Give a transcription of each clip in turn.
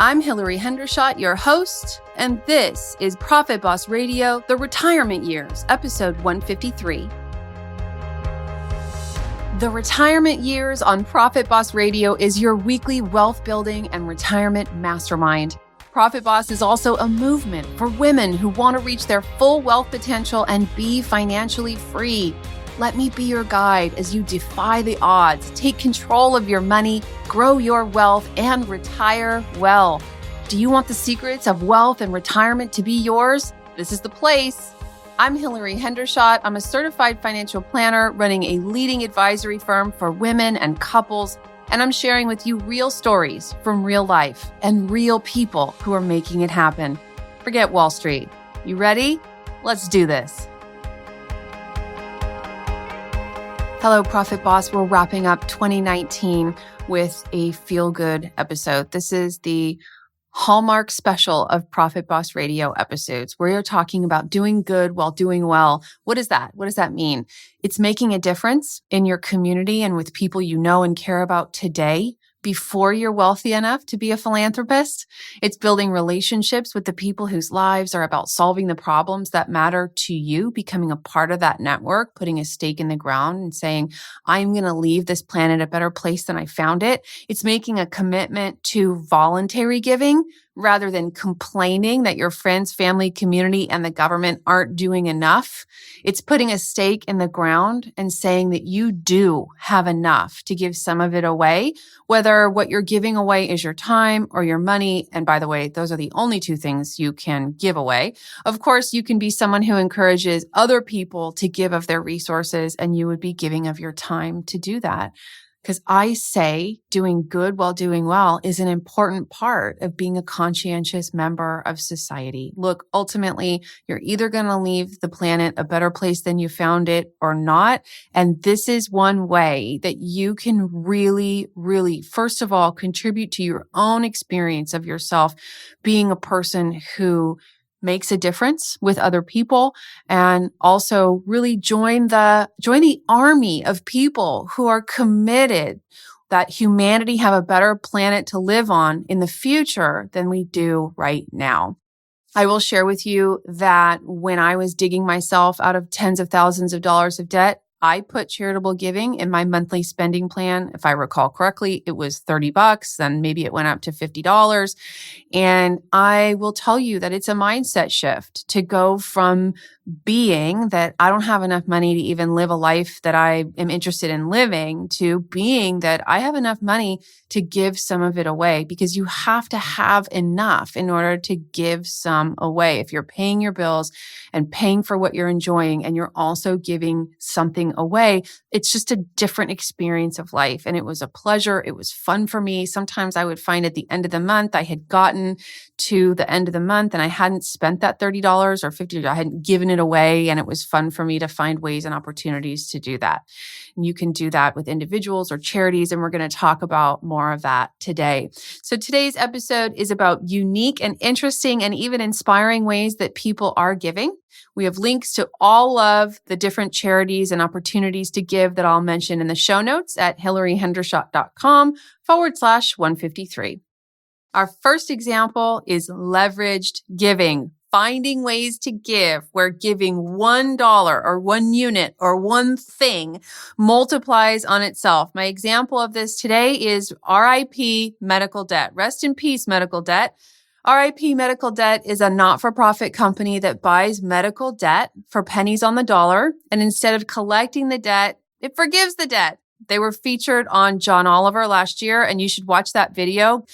I'm Hillary Hendershot, your host, and this is Profit Boss Radio, The Retirement Years, episode 153. The Retirement Years on Profit Boss Radio is your weekly wealth building and retirement mastermind. Profit Boss is also a movement for women who want to reach their full wealth potential and be financially free. Let me be your guide as you defy the odds, take control of your money, grow your wealth, and retire well. Do you want the secrets of wealth and retirement to be yours? This is the place. I'm Hillary Hendershot. I'm a certified financial planner running a leading advisory firm for women and couples, and I'm sharing with you real stories from real life and real people who are making it happen. Forget Wall Street. You ready? Let's do this. Hello, Profit Boss. We're wrapping up 2019 with a feel-good episode. This is the Hallmark special of Profit Boss Radio episodes where you're talking about doing good while doing well. What is that? What does that mean? It's making a difference in your community and with people you know and care about today before you're wealthy enough to be a philanthropist. It's building relationships with the people whose lives are about solving the problems that matter to you, becoming a part of that network, putting a stake in the ground and saying, I'm going to leave this planet a better place than I found it. It's making a commitment to voluntary giving rather than complaining that your friends, family, community, and the government aren't doing enough. It's putting a stake in the ground and saying that you do have enough to give some of it away, whether what you're giving away is your time or your money. And by the way, those are the only two things you can give away. Of course, you can be someone who encourages other people to give of their resources, and you would be giving of your time to do that. Because I say doing good while doing well is an important part of being a conscientious member of society. Look, ultimately, you're either going to leave the planet a better place than you found it or not. And this is one way that you can really, first of all, contribute to your own experience of yourself being a person who makes a difference with other people, and also really join the army of people who are committed that humanity have a better planet to live on in the future than we do right now. I will share with you that when I was digging myself out of tens of thousands of dollars of debt, I put charitable giving in my monthly spending plan. If I recall correctly, it was $30, then maybe it went up to $50. And I will tell you that it's a mindset shift to go from being that I don't have enough money to even live a life that I am interested in living to being that I have enough money to give some of it away, because you have to have enough in order to give some away. If you're paying your bills and paying for what you're enjoying and you're also giving something away, it's just a different experience of life. And it was a pleasure. It was fun for me. Sometimes I would find at the end of the month, I had gotten to the end of the month and I hadn't spent that $30 or $50. I hadn't given it away. And it was fun for me to find ways and opportunities to do that. And you can do that with individuals or charities. And we're going to talk about more of that today. So today's episode is about unique and interesting and even inspiring ways that people are giving. We have links to all of the different charities and opportunities to give that I'll mention in the show notes at hillaryhendershot.com/153. Our first example is leveraged giving, finding ways to give where giving $1 or 1 unit or one thing multiplies on itself. My example of this today is RIP Medical Debt. Rest in peace, medical debt. RIP Medical Debt is a not-for-profit company that buys medical debt for pennies on the dollar, and instead of collecting the debt, it forgives the debt. They were featured on John Oliver last year, and you should watch that video.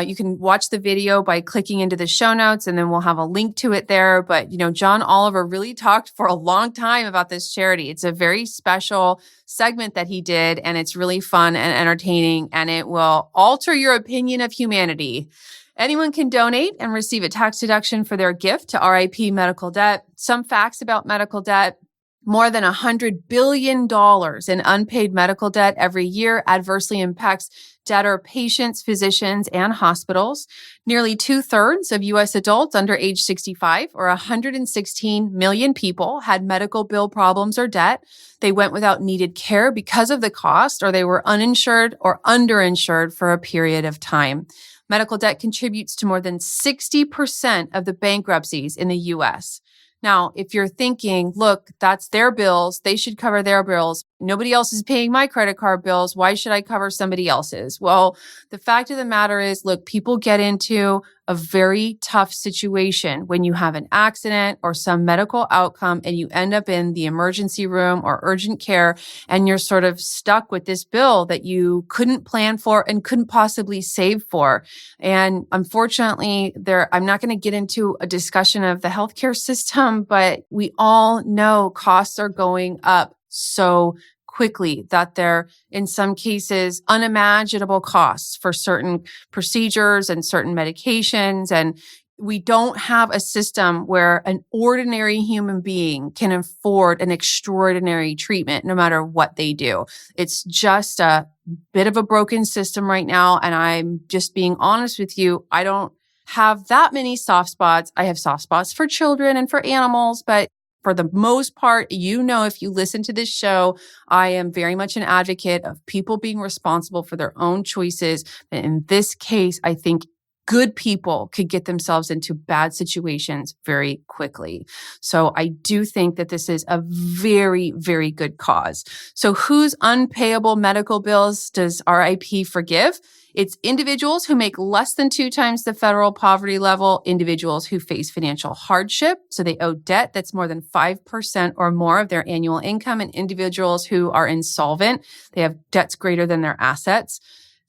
You can watch the video by clicking into the show notes, and then we'll have a link to it there. But, John Oliver really talked for a long time about this charity. It's a very special segment that he did, and it's really fun and entertaining, and it will alter your opinion of humanity. Anyone can donate and receive a tax deduction for their gift to RIP Medical Debt. Some facts about medical debt. More than $100 billion in unpaid medical debt every year adversely impacts debtor patients, physicians, and hospitals. Nearly 2/3 of U.S. adults under age 65, or 116 million people, had medical bill problems or debt. They went without needed care because of the cost, or they were uninsured or underinsured for a period of time. Medical debt contributes to more than 60% of the bankruptcies in the US. Now, if you're thinking, look, that's their bills, they should cover their bills. Nobody else is paying my credit card bills. Why should I cover somebody else's? Well, the fact of the matter is, look, people get into a very tough situation when you have an accident or some medical outcome and you end up in the emergency room or urgent care and you're sort of stuck with this bill that you couldn't plan for and couldn't possibly save for. And unfortunately, I'm not going to get into a discussion of the healthcare system, but we all know costs are going up so quickly that they're, in some cases, unimaginable costs for certain procedures and certain medications. And we don't have a system where an ordinary human being can afford an extraordinary treatment no matter what they do. It's just a bit of a broken system right now. And I'm just being honest with you. I don't have that many soft spots. I have soft spots for children and for animals, but for the most part, if you listen to this show, I am very much an advocate of people being responsible for their own choices. And in this case, I think good people could get themselves into bad situations very quickly. So I do think that this is a very, very good cause. So whose unpayable medical bills does RIP forgive? It's individuals who make less than 2 times the federal poverty level, individuals who face financial hardship, so they owe debt that's more than 5% or more of their annual income, and individuals who are insolvent, they have debts greater than their assets.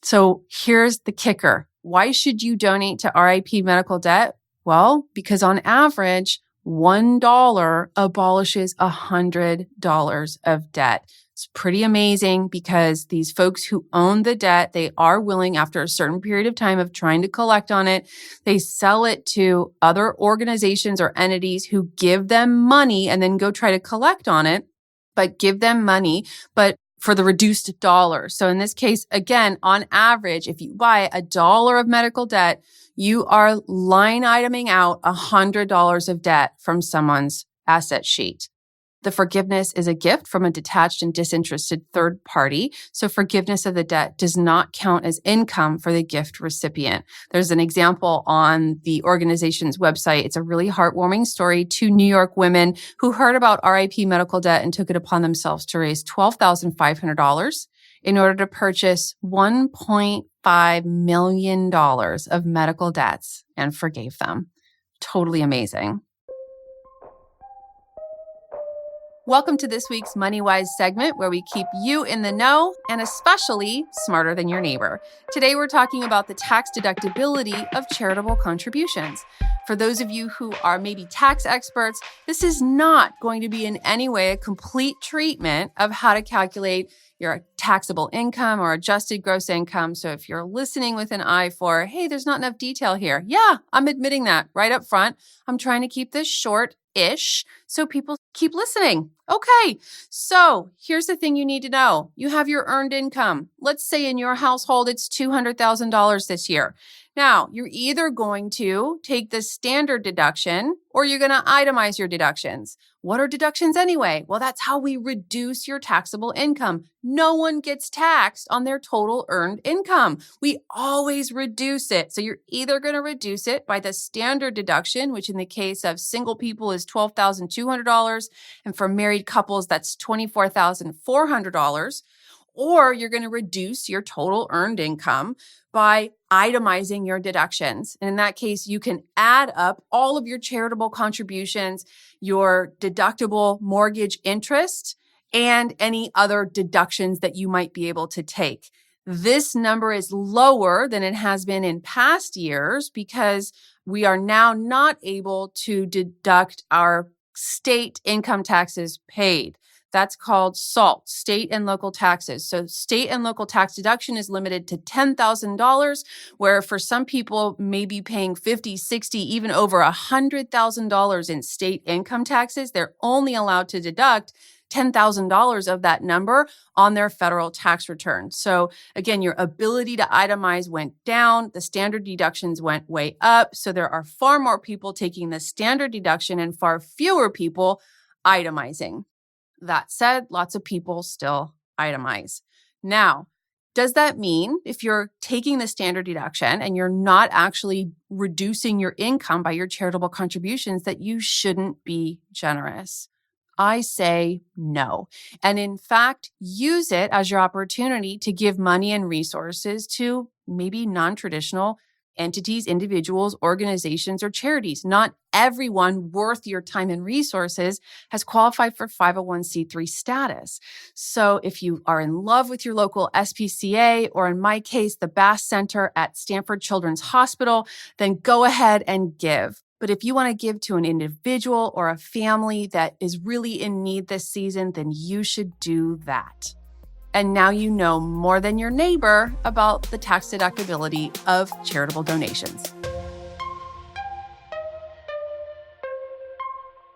So here's the kicker. Why should you donate to RIP medical debt? Well, because on average, $1 abolishes $100 of debt. It's pretty amazing because these folks who own the debt, they are willing, after a certain period of time of trying to collect on it, they sell it to other organizations or entities who give them money and then go try to collect on it, but give them money, but for the reduced dollar. So in this case, again, on average, if you buy $1 of medical debt, you are line iteming out $100 of debt from someone's asset sheet. The forgiveness is a gift from a detached and disinterested third party. So forgiveness of the debt does not count as income for the gift recipient. There's an example on the organization's website. It's a really heartwarming story. 2 New York women who heard about RIP medical debt and took it upon themselves to raise $12,500 in order to purchase $1.5 million of medical debts and forgave them. Totally amazing. Welcome to this week's Moneywise segment where we keep you in the know and especially smarter than your neighbor. Today we're talking about the tax deductibility of charitable contributions. For those of you who are maybe tax experts, this is not going to be in any way a complete treatment of how to calculate your taxable income or adjusted gross income. So if you're listening with an eye for, hey, there's not enough detail here. Yeah, I'm admitting that right up front. I'm trying to keep this short-ish so people keep listening. Okay, so here's the thing you need to know. You have your earned income. Let's say in your household, it's $200,000 this year. Now, you're either going to take the standard deduction or you're going to itemize your deductions. What are deductions anyway? Well, that's how we reduce your taxable income. No one gets taxed on their total earned income. We always reduce it. So you're either going to reduce it by the standard deduction, which in the case of single people is $12,200, and for married couples, that's $24,400, or you're going to reduce your total earned income by itemizing your deductions. And in that case, you can add up all of your charitable contributions, your deductible mortgage interest, and any other deductions that you might be able to take. This number is lower than it has been in past years because we are now not able to deduct our state income taxes paid. That's called SALT, state and local taxes. So state and local tax deduction is limited to $10,000, where for some people may be paying $50, $60, even over $100,000 in state income taxes. They're only allowed to deduct $10,000 of that number on their federal tax return. So again, your ability to itemize went down. The standard deductions went way up. So there are far more people taking the standard deduction and far fewer people itemizing. That said, lots of people still itemize. Now, Does that mean if you're taking the standard deduction and you're not actually reducing your income by your charitable contributions that you shouldn't be generous? I say no. And in fact, use it as your opportunity to give money and resources to maybe non-traditional entities, individuals, organizations, or charities. Not everyone worth your time and resources has qualified for 501c3 status. So if you are in love with your local SPCA, or in my case, the Bass Center at Stanford Children's Hospital, then go ahead and give. But if you want to give to an individual or a family that is really in need this season, then you should do that. And now you know more than your neighbor about the tax deductibility of charitable donations.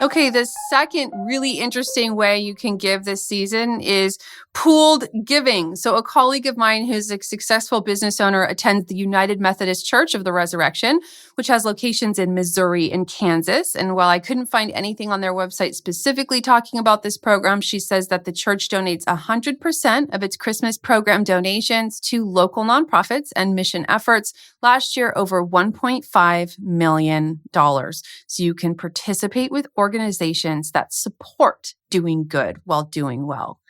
Okay, the second really interesting way you can give this season is pooled giving. So a colleague of mine who's a successful business owner attends the United Methodist Church of the Resurrection, which has locations in Missouri and Kansas. And while I couldn't find anything on their website specifically talking about this program, she says that the church donates 100% of its Christmas program donations to local nonprofits and mission efforts. Last year, over $1.5 million. So you can participate with organizations that support doing good while doing well.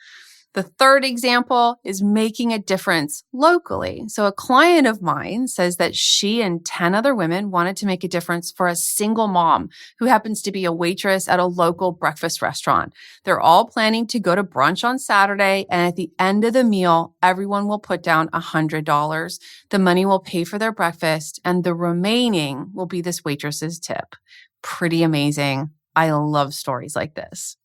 The third example is making a difference locally. So a client of mine says that she and 10 other women wanted to make a difference for a single mom who happens to be a waitress at a local breakfast restaurant. They're all planning to go to brunch on Saturday, and at the end of the meal, everyone will put down $100. The money will pay for their breakfast, and the remaining will be this waitress's tip. Pretty amazing. I love stories like this.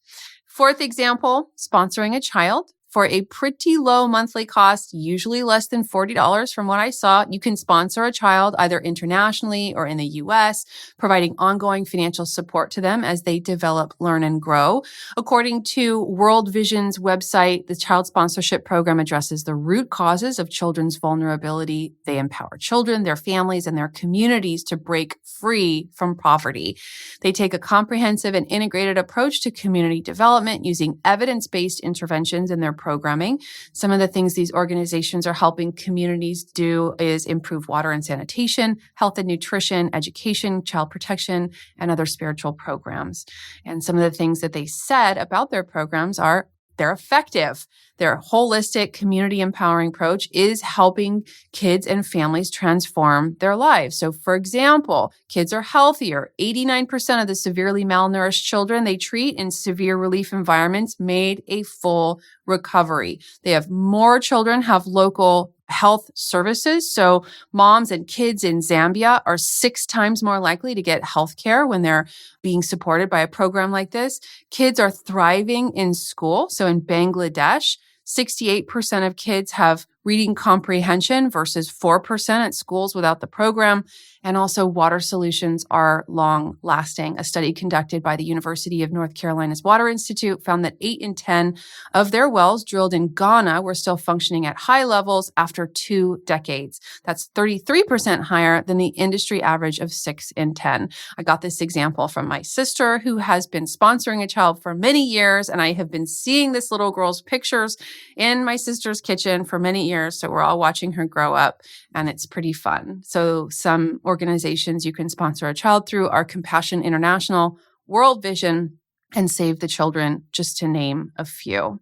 Fourth example, sponsoring a child. For a pretty low monthly cost, usually less than $40 from what I saw, you can sponsor a child either internationally or in the US, providing ongoing financial support to them as they develop, learn, and grow. According to World Vision's website, the child sponsorship program addresses the root causes of children's vulnerability. They empower children, their families, and their communities to break free from poverty. They take a comprehensive and integrated approach to community development using evidence-based interventions in their programming. Some of the things these organizations are helping communities do is improve water and sanitation, health and nutrition, education, child protection, and other spiritual programs. And some of the things that they said about their programs are they're effective. Their holistic community empowering approach is helping kids and families transform their lives. So for example, kids are healthier. 89% of the severely malnourished children they treat in severe relief environments made a full recovery. They have more children have local health services. So moms and kids in Zambia are 6 times more likely to get health care when they're being supported by a program like this. Kids are thriving in school. So in Bangladesh, 68% of kids have reading comprehension versus 4% at schools without the program. And also water solutions are long lasting. A study conducted by the University of North Carolina's Water Institute found that 8 in 10 of their wells drilled in Ghana were still functioning at high levels after 2 decades. That's 33% higher than the industry average of 6 in 10. I got this example from my sister who has been sponsoring a child for many years, and I have been seeing this little girl's pictures in my sister's kitchen for many years. So we're all watching her grow up, and it's pretty fun. So some organizations you can sponsor a child through are Compassion International, World Vision, and Save the Children, just to name a few.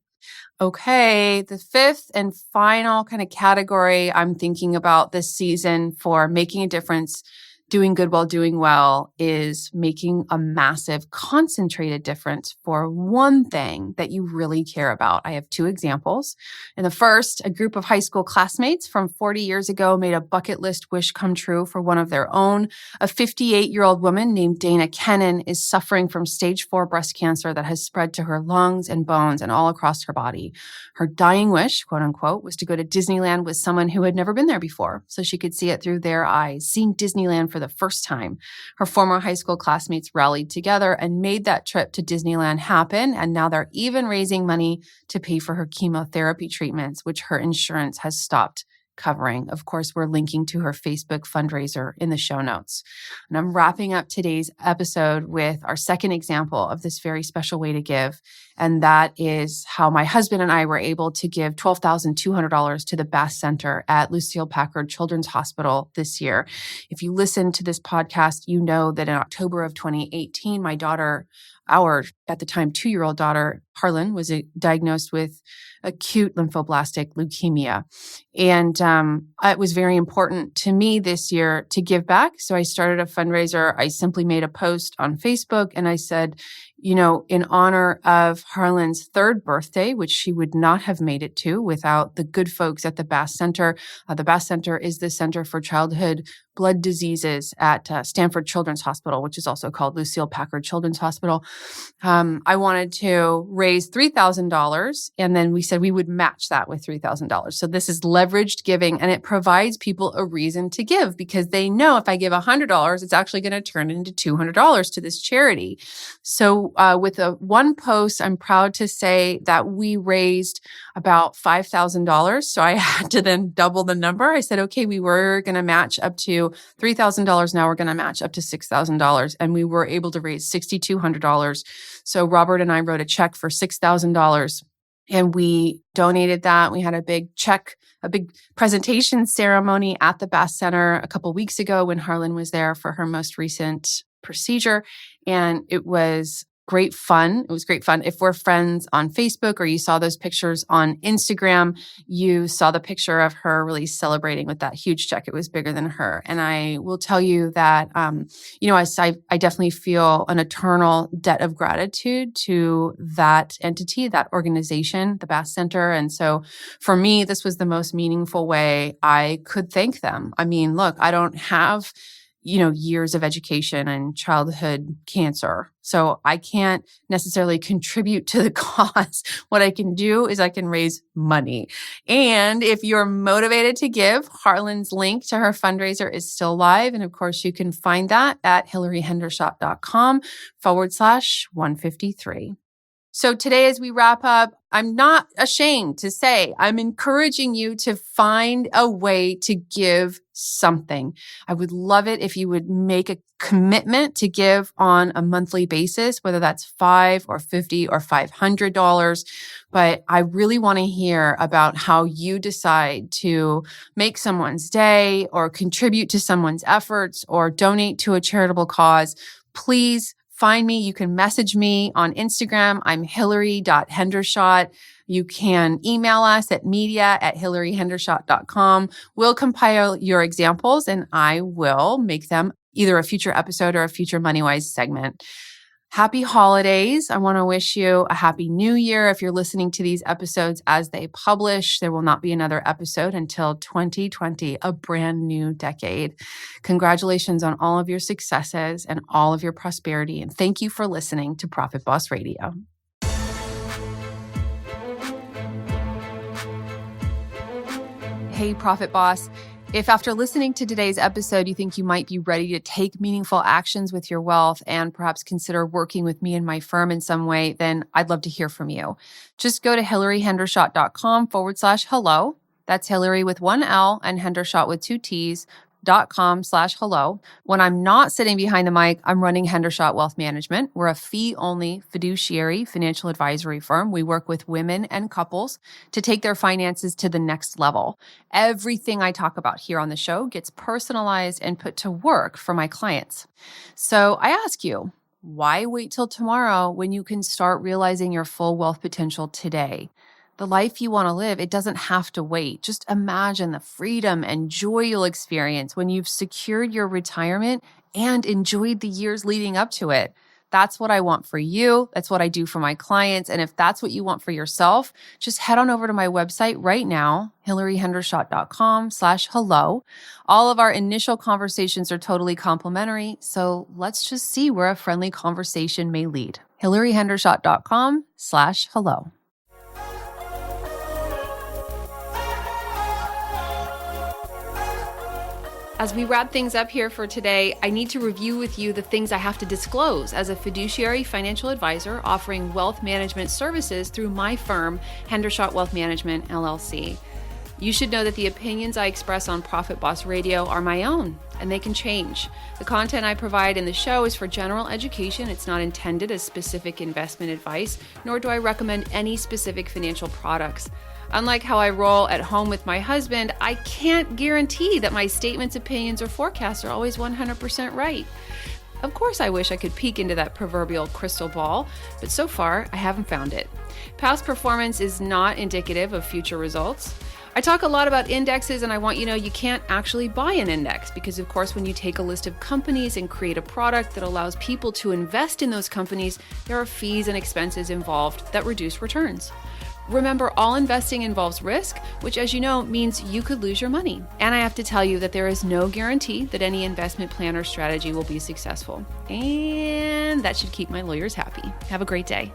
Okay, the fifth and final kind of category I'm thinking about this season for making a difference, doing good while doing well, is making a massive concentrated difference for one thing that you really care about. I have 2 examples. In the first, a group of high school classmates from 40 years ago made a bucket list wish come true for one of their own. A 58-year-old woman named Dana Kennan is suffering from stage 4 breast cancer that has spread to her lungs and bones and all across her body. Her dying wish, quote unquote, was to go to Disneyland with someone who had never been there before so she could see it through their eyes, seeing Disneyland for the first time. Her former high school classmates rallied together and made that trip to Disneyland happen, and now they're even raising money to pay for her chemotherapy treatments, which her insurance has stopped covering. Of course, we're linking to her Facebook fundraiser in the show notes. And I'm wrapping up today's episode with our second example of this very special way to give. And that is how my husband and I were able to give $12,200 to the Bass Center at Lucille Packard Children's Hospital this year. If you listen to this podcast, you know that in October of 2018, my daughter, our, at the time, 2-year-old daughter, Harlan, was diagnosed with acute lymphoblastic leukemia. And it was very important to me this year to give back. So I started a fundraiser. I simply made a post on Facebook and I said, in honor of Harlan's 3rd birthday, which she would not have made it to without the good folks at the Bass Center. The Bass Center is the Center for Childhood Blood Diseases at Stanford Children's Hospital, which is also called Lucille Packard Children's Hospital. I wanted to raise $3,000, and then we said we would match that with $3,000. So this is leveraged giving, and it provides people a reason to give because they know if I give $100, it's actually going to turn into $200 to this charity. So with one post, I'm proud to say that we raised about $5,000. So I had to then double the number. I said, okay, we were going to match up to $3,000. Now we're going to match up to $6,000. And we were able to raise $6,200. So Robert and I wrote a check for $6,000 and we donated that. We had a big presentation ceremony at the Bass Center a couple weeks ago when Harlan was there for her most recent procedure. And it was great fun. It was great fun. If we're friends on Facebook or you saw those pictures on Instagram, you saw the picture of her really celebrating with that huge check. It was bigger than her. And I will tell you that, I definitely feel an eternal debt of gratitude to that entity, that organization, the Bass Center. And so for me, this was the most meaningful way I could thank them. I mean, look, I don't have years of education and childhood cancer. So I can't necessarily contribute to the cause. What I can do is I can raise money. And if you're motivated to give, Harlan's link to her fundraiser is still live. And of course, you can find that at hillaryhendershot.com/153. So today, as we wrap up, I'm not ashamed to say I'm encouraging you to find a way to give something. I would love it if you would make a commitment to give on a monthly basis, whether that's $5 or $50 or $500. But I really want to hear about how you decide to make someone's day or contribute to someone's efforts or donate to a charitable cause. Please find me. You can message me on Instagram. I'm hillary.hendershot. You can email us at media@hillaryhendershot.com. We'll compile your examples and I will make them either a future episode or a future Moneywise segment. Happy holidays. I want to wish you a happy new year. If you're listening to these episodes as they publish, there will not be another episode until 2020, a brand new decade. Congratulations on all of your successes and all of your prosperity. And thank you for listening to Profit Boss Radio. Hey, Profit Boss. If after listening to today's episode, you think you might be ready to take meaningful actions with your wealth and perhaps consider working with me and my firm in some way, then I'd love to hear from you. Just go to hillaryhendershot.com/hello. That's Hillary with one L and Hendershot with 2 T's. .com/hello. When I'm not sitting behind the mic, I'm running Hendershot Wealth Management. We're a fee-only fiduciary financial advisory firm. We work with women and couples to take their finances to the next level. Everything I talk about here on the show gets personalized and put to work for my clients. So I ask you, why wait till tomorrow when you can start realizing your full wealth potential today? The life you want to live, it doesn't have to wait. Just imagine the freedom and joy you'll experience when you've secured your retirement and enjoyed the years leading up to it. That's what I want for you. That's what I do for my clients. And if that's what you want for yourself, just head on over to my website right now, hillaryhendershot.com/hello. All of our initial conversations are totally complimentary. So let's just see where a friendly conversation may lead. hillaryhendershot.com/hello. As we wrap things up here for today, I need to review with you the things I have to disclose as a fiduciary financial advisor offering wealth management services through my firm, Hendershot Wealth Management, LLC. You should know that the opinions I express on Profit Boss Radio are my own, and they can change. The content I provide in the show is for general education. It's not intended as specific investment advice, nor do I recommend any specific financial products. Unlike how I roll at home with my husband, I can't guarantee that my statements, opinions, or forecasts are always 100% right. Of course, I wish I could peek into that proverbial crystal ball, but so far, I haven't found it. Past performance is not indicative of future results. I talk a lot about indexes, and I want you to know you can't actually buy an index because, of course, when you take a list of companies and create a product that allows people to invest in those companies, there are fees and expenses involved that reduce returns. Remember, all investing involves risk, which, as you know, means you could lose your money. And I have to tell you that there is no guarantee that any investment plan or strategy will be successful. And that should keep my lawyers happy. Have a great day.